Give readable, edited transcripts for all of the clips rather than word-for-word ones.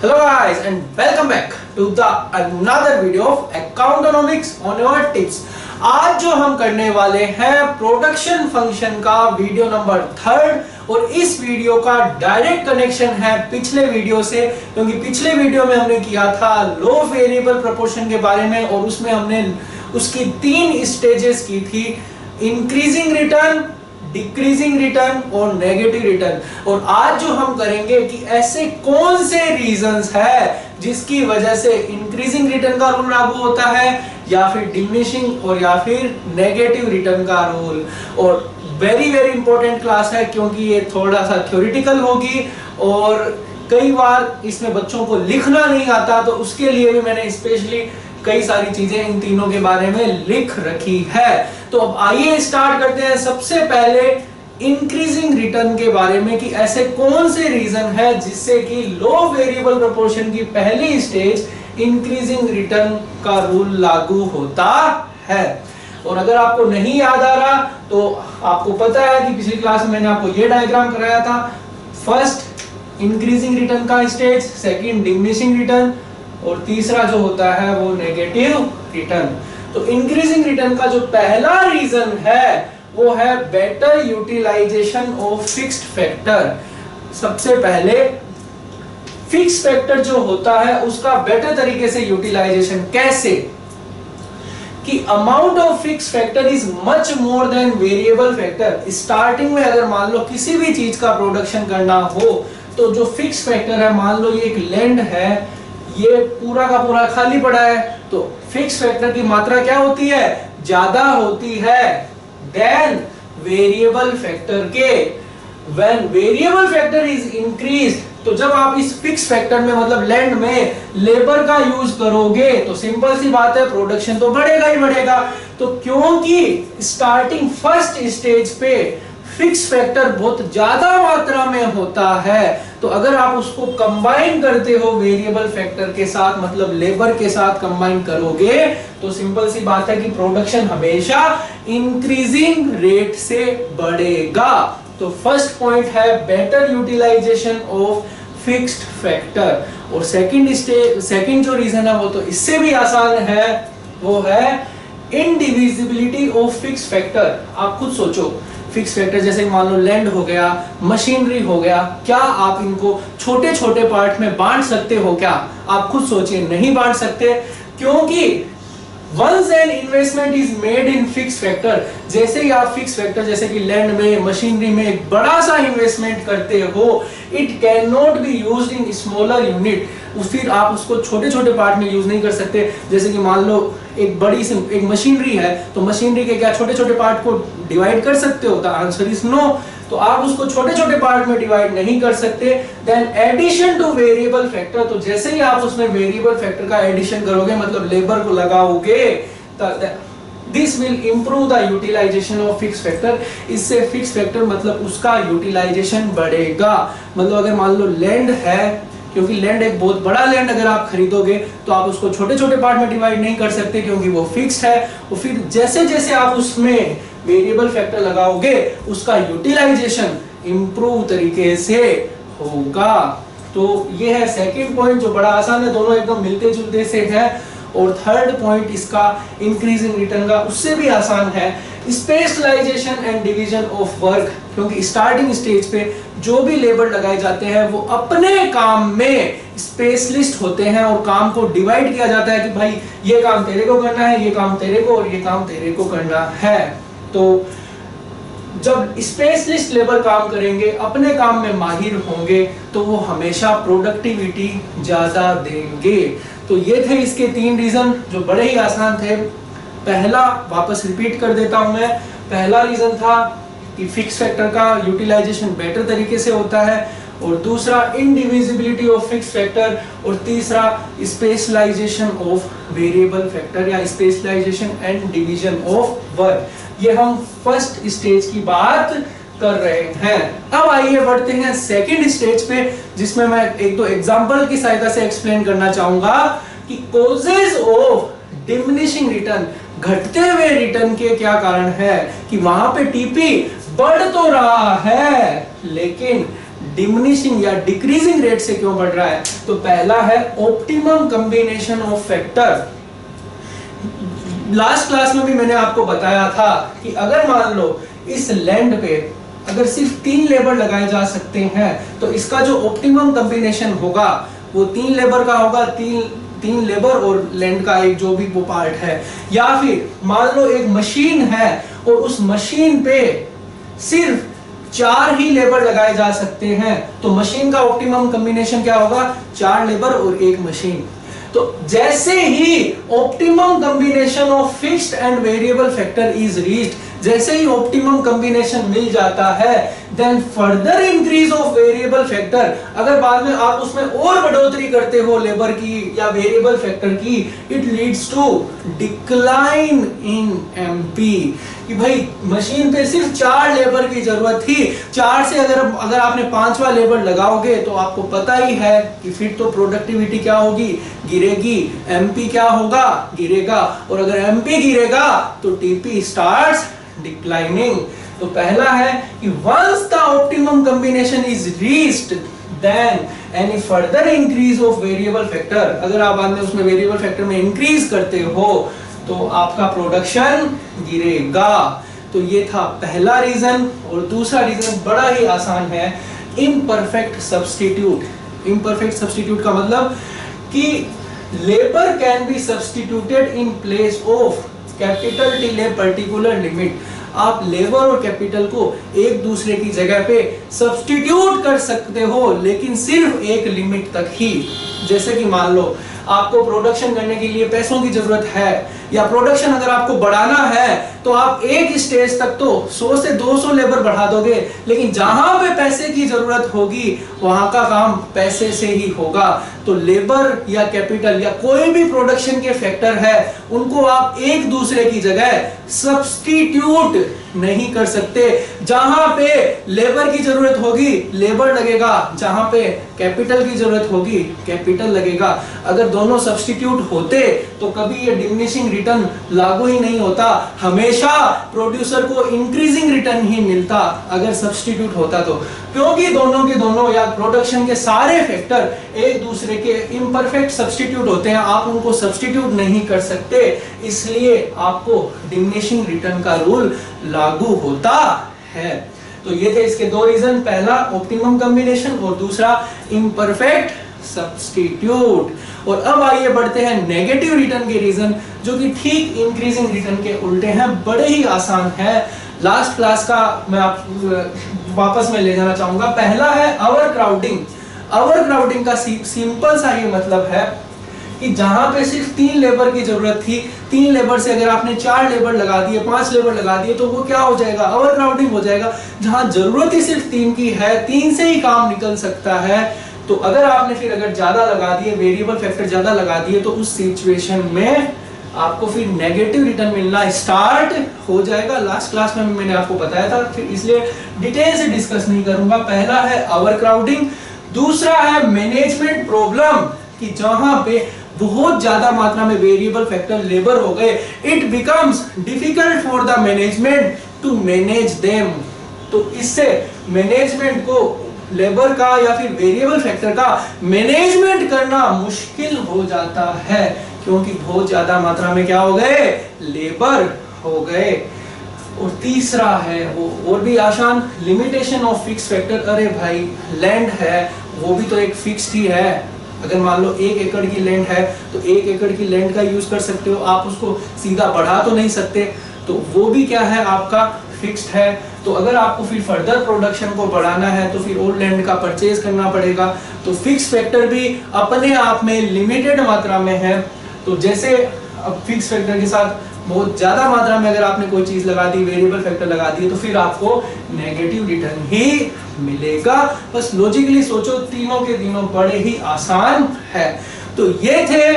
Hello guys and welcome back to the another video of Accountonomics on your tips। आज जो हम करने वाले हैं प्रोडक्शन फंक्शन का वीडियो नंबर 3 और इस वीडियो का डायरेक्ट कनेक्शन है पिछले वीडियो से, क्योंकि पिछले वीडियो में हमने किया था लो वेरिएबल प्रोपोर्शन के बारे में और उसमें हमने उसकी 3 स्टेजेस की थी, इंक्रीजिंग रिटर्न, डिक्रीजिंग रिटर्न और नेगेटिव रिटर्न। और आज जो हम करेंगे कि ऐसे कौन से रीजंस है जिसकी वजह से इंक्रीजिंग रिटर्न का रूल लागू होता है या फिर डिमिनिशिंग और या फिर नेगेटिव रिटर्न का रूल। और वेरी वेरी इंपॉर्टेंट क्लास है क्योंकि ये थोड़ा सा थ्योरेटिकल होगी और कई बार इसमें बच्चों को लिखना नहीं आता, तो उसके लिए भी मैंने स्पेशली कई सारी चीजें इन तीनों के बारे में लिख रखी है। तो अब आइए स्टार्ट करते हैं। सबसे पहले इंक्रीजिंग रिटर्न के बारे में कि ऐसे कौन से रीजन है जिससे कि लो वेरिएबल प्रोपोर्शन की पहली स्टेज इंक्रीजिंग रिटर्न का रूल लागू होता है। और अगर आपको नहीं याद आ रहा तो आपको पता है कि पिछली क्लास में मैंने आपको ये डायग्राम कराया था। फर्स्ट इंक्रीजिंग रिटर्न का स्टेज, सेकंड डिमिनिशिंग रिटर्न और तीसरा जो होता है वो नेगेटिव रिटर्न। तो इंक्रीजिंग रिटर्न का जो पहला रीजन है वो है better utilisation of fixed factor. सबसे पहले फिक्स्ड फैक्टर जो होता है उसका बेटर तरीके से यूटिलाइजेशन कैसे, कि amount of fixed factor is much more than variable factor. Starting में अगर मान लो किसी भी चीज का प्रोडक्शन करना हो तो जो फिक्स्ड फैक्टर है, मान लो ये एक लैंड है, ये पूरा का पूरा खाली पड़ा है, तो फिक्स फैक्टर की मात्रा क्या होती है, ज्यादा होती है देन वेरिएबल फैक्टर के। When variable factor is increase, तो जब आप इस फिक्स फैक्टर में मतलब लैंड में लेबर का यूज करोगे तो सिंपल सी बात है प्रोडक्शन तो बढ़ेगा ही बढ़ेगा। तो क्योंकि स्टार्टिंग फर्स्ट स्टेज पे फिक्स फैक्टर बहुत ज्यादा मात्रा में होता है, तो अगर आप उसको कंबाइन करते हो वेरिएबल फैक्टर के साथ मतलब लेबर के साथ कंबाइन करोगे तो सिंपल सी बात है कि प्रोडक्शन हमेशा इंक्रीजिंग रेट से बढ़ेगा। तो फर्स्ट पॉइंट है better utilisation of fixed factor. और सेकंड जो रीजन है वो तो इससे भी आसान है, वो है इनडिविजिबिलिटी ऑफ फिक्स्ड फैक्टर। आप खुद सोचो, फिक्स फैक्टर जैसे मान लो लैंड हो गया, मशीनरी हो गया, क्या आप इनको छोटे छोटे पार्ट में बांट सकते हो? क्या आप खुद सोचिए, नहीं बांट सकते, क्योंकि once an investment is made in fixed factor, जैसे ही आप फिक्स फैक्टर जैसे कि लैंड में, मशीनरी में एक बड़ा सा इन्वेस्टमेंट करते हो, it can not be used in smaller unit. फिर आप उसको छोटे छोटे पार्ट में यूज नहीं कर सकते। जैसे कि मान लो एक बड़ी सी एक मशीनरी है, तो मशीनरी के क्या छोटे छोटे पार्ट को डिवाइड कर सकते हो? The answer is no. तो आप उसको छोटे छोटे पार्ट में डिवाइड नहीं कर सकते। Then addition to variable factor, तो जैसे ही आप उसमें वेरिएबल फैक्टर का एडिशन करोगे मतलब लेबर को लगाओगे, this will improve the utilisation of fix factor. इससे फिक्स फैक्टर मतलब उसका यूटिलाइजेशन बढ़ेगा। मतलब अगर मान लो लैंड है, क्योंकि लैंड एक बहुत बड़ा लैंड अगर आप खरीदोगे तो आप उसको छोटे छोटे पार्ट में डिवाइड नहीं कर सकते क्योंकि वो फिक्स्ड है। और फिर जैसे जैसे आप उसमें वेरिएबल फैक्टर लगाओगे उसका यूटिलाइजेशन इंप्रूव तरीके से होगा। तो ये है सेकंड पॉइंट जो बड़ा आसान है, दोनों एकदम मिलते जुलते से है। और थर्ड पॉइंट इसका इंक्रीजिंग रिटर्न का उससे भी आसान है, specialisation and division of work. क्योंकि स्टार्टिंग स्टेज पे जो भी लेबर लगाए जाते हैं वो अपने काम में स्पेशलिस्ट होते हैं और काम को डिवाइड किया जाता है कि भाई ये काम तेरे को करना है, ये काम तेरे को और ये काम तेरे को करना है। तो जब स्पेशलिस्ट लेबर काम करेंगे, अपने काम में माहिर होंगे, तो वो हमेशा प्रोडक्टिविटी ज्यादा देंगे। तो ये थे इसके 3 रीजन जो बड़े ही आसान थे। पहला वापस रिपीट कर देता हूं मैं। पहला रीजन था कि फिक्स फैक्टर का यूटिलाइजेशन बेटर तरीके से होता है, और दूसरा इनडिविजिबिलिटी ऑफ फिक्स फैक्टर, और तीसरा स्पेशलाइजेशन ऑफ वेरिएबल फैक्टर या specialisation and division of work. ये हम फर्स्ट स्टेज की बात कर रहे हैं। अब आइए बढ़ते हैं सेकंड स्टेज पे, जिसमें मैं एक दो एग्जांपल की सहायता से एक्सप्लेन करना चाहूंगा कि कॉजेज ऑफ डिमिनिशिंग रिटर्न, घटते हुए रिटर्न के क्या कारण है। कि वहां पे टीपी बढ़ तो रहा है लेकिन डिमिनिशिंग या डिक्रीजिंग रेट से क्यों बढ़ रहा है? तो पहला है optimum combination of factor. Last class में भी मैंने आपको बताया था कि अगर मान लो इस लैंड पे अगर सिर्फ 3 लेबर लगाए जा सकते हैं तो इसका जो ऑप्टिमम कॉम्बिनेशन होगा वो 3 लेबर का होगा, तीन लेबर और लैंड का एक जो भी वो पार्ट है। या फिर मान लो एक मशीन है और उस मशीन पे सिर्फ 4 ही लेबर लगाए जा सकते हैं तो मशीन का ऑप्टिमम कॉम्बिनेशन क्या होगा? 4 लेबर और 1 मशीन। तो जैसे ही optimum combination of fixed and variable factor is reached, जैसे ही ऑप्टिमम कॉम्बिनेशन मिल जाता है, then further increase of variable factor, अगर बाद में आप उसमें और बढ़ोतरी करते हो लेबर की या वेरिएबल फैक्टर की, it leads to decline in MP. कि भाई मशीन पे सिर्फ 4 लेबर की जरूरत थी, 4 से अगर आपने 5वां लेबर लगाओगे तो आपको पता ही है कि फिर तो प्रोडक्टिविटी क्या होगी? गिरेगी। एमपी क्या होगा? गिरेगा। और अगर एमपी गिरेगा तो टीपी स्टार्ट्स डिक्लाइनिंग। तो पहला है कि once the optimum combination is reached then any further increase of variable factor, अगर आप बाद में उसमें वेरिएबल फैक्टर में इंक्रीज करते हो तो आपका प्रोडक्शन गिरेगा। तो ये था पहला रीजन। और दूसरा रीजन बड़ा ही आसान है, इम्परफेक्ट सब्स्टिट्यूट। इम्परफेक्ट सब्स्टिट्यूट का मतलब कि labour can be substituted in place of capital till a particular limit. आप लेबर और कैपिटल को एक दूसरे की जगह पे सब्स्टिट्यूट कर सकते हो, लेकिन सिर्फ एक लिमिट तक ही। जैसे कि मान लो आपको प्रोडक्शन करने के लिए पैसों की जरूरत है, या प्रोडक्शन अगर आपको बढ़ाना है तो आप एक स्टेज तक तो 100 से 200 लेबर बढ़ा दोगे, लेकिन जहां पे पैसे की जरूरत होगी वहां का काम पैसे से ही होगा। तो लेबर या कैपिटल या कोई भी प्रोडक्शन के फैक्टर है, उनको आप एक दूसरे की जगह सब्स्टिट्यूट नहीं कर सकते। जहां पे लेबर की जरूरत होगी लेबर लगेगा, जहां पे कैपिटल की जरूरत होगी कैपिटल लगेगा। अगर दोनों सब्स्टिट्यूट होते तो कभी ये डिमिनिशिंग रिटर्न लागू ही नहीं होता, हमेशा प्रोड्यूसर को इंक्रीजिंग रिटर्न ही मिलता अगर सब्स्टिट्यूट होता तो। क्योंकि दोनों के दोनों या प्रोडक्शन के सारे फैक्टर एक दूसरे के इम्परफेक्ट सब्स्टिट्यूट होते हैं, आप उनको सब्स्टिट्यूट नहीं कर सकते, इसलिए आपको डिमिनिशिंग रिटर्न का रूल लागू होता है। तो ये थे इसके 2 रीजन, पहला ऑप्टिमम कॉम्बिनेशन और दूसरा इम्परफेक्ट सब्स्टिट्यूट। और अब आइए बढ़ते हैं नेगेटिव रिटर्न के रीजन, जो कि ठीक इंक्रीजिंग रिटर्न के उल्टे हैं, बड़े ही आसान है। लास्ट क्लास का मैं आप वापस में ले जाना चाहूंगा। पहला है ओवर क्राउडिंग। ओवर क्राउडिंग का सिंपल सा ये मतलब है कि जहां पे सिर्फ 3 लेबर की जरूरत थी, 3 लेबर से अगर आपने 4 लेबर लगा दिए, 5 लेबर लगा दिए, तो वो क्या हो जाएगा? ओवर क्राउडिंग हो जाएगा। जहां जरूरत ही सिर्फ 3 की है, 3 से ही काम निकल सकता है, तो अगर आपने फिर अगर ज्यादा लगा दिए, वेरिएबल फैक्टर ज्यादा लगा दिए, तो उस सिचुएशन में आपको फिर नेगेटिव रिटर्न मिलना स्टार्ट हो जाएगा। लास्ट क्लास में मैंने आपको बताया था, फिर इसलिए डिटेल से डिस्कस नहीं करूंगा। पहला है ओवर क्राउडिंग, दूसरा है मैनेजमेंट प्रॉब्लम, कि जहां पे बहुत ज्यादा मात्रा में वेरिएबल फैक्टर लेबर हो गए, it becomes difficult for the management to manage them. तो इससे मैनेजमेंट को लेबर का या फिर वेरिएबल फैक्टर का मैनेजमेंट करना मुश्किल हो जाता है, क्योंकि बहुत ज्यादा मात्रा में क्या हो गए? लेबर हो गए। और तीसरा है वो और भी आसान, लिमिटेशन ऑफ फिक्स फैक्टर। अरे भाई लैंड है वो भी तो एक फिक्स्ड ही है। अगर मान लो 1 एकड़ की लैंड है तो 1 एकड़ की लैंड का यूज कर सकते हो, आप उसको सीधा बढ़ा तो नहीं सकते, तो वो भी क्या है? आपका फिक्स्ड है। तो अगर आपको फिर फर्दर प्रोडक्शन को बढ़ाना है तो फिर और लैंड का परचेज करना पड़ेगा। तो फिक्स फैक्टर भी अपने आप में लिमिटेड मात्रा में है। तो जैसे अब फिक्स फैक्टर के साथ बहुत ज्यादा मात्रा में अगर आपने कोई चीज लगा दी, वेरिएबल फैक्टर लगा दिए, तो फिर आपको नेगेटिव रिटर्न ही मिलेगा। बस लॉजिकली सोचो, तीनों के तीनों बड़े ही आसान है। तो ये थे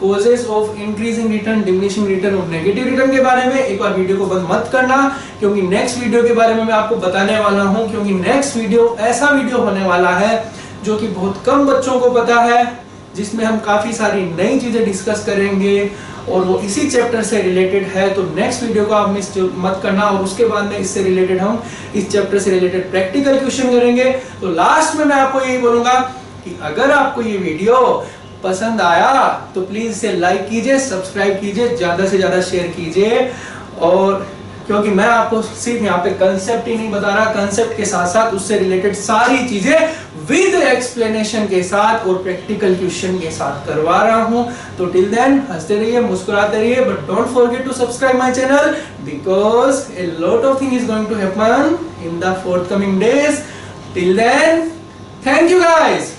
causes of increasing return, diminishing return और नेगेटिव रिटर्न के बारे में। एक बार वीडियो को बंद मत करना, क्योंकि नेक्स्ट वीडियो के बारे में मैं आपको बताने वाला हूं, क्योंकि नेक्स्ट वीडियो ऐसा वीडियो होने वाला है जो कि बहुत कम बच्चों को पता है, जिसमें हम काफ़ी सारी नई चीज़ें डिस्कस करेंगे और वो इसी चैप्टर से रिलेटेड है। तो नेक्स्ट वीडियो को आप मिस मत करना। और उसके बाद में इससे रिलेटेड हम इस चैप्टर से रिलेटेड प्रैक्टिकल क्वेश्चन करेंगे। तो लास्ट में मैं आपको यही बोलूँगा कि अगर आपको ये वीडियो पसंद आया तो प्लीज़ इसे लाइक कीजिए, सब्सक्राइब कीजिए, ज़्यादा से ज़्यादा शेयर कीजिए। और क्योंकि मैं आपको सिर्फ यहाँ पे कंसेप्ट ही नहीं बता रहा, कंसेप्ट के साथ साथ उससे रिलेटेड सारी चीजें विद एक्सप्लेनेशन के साथ और प्रैक्टिकल क्वेश्चन के साथ करवा रहा हूं। तो टिल देन हंसते रहिए, मुस्कुराते रहिए, but don't forget to subscribe my channel because a lot of thing is going to happen in the forthcoming days. Till then, thank you guys.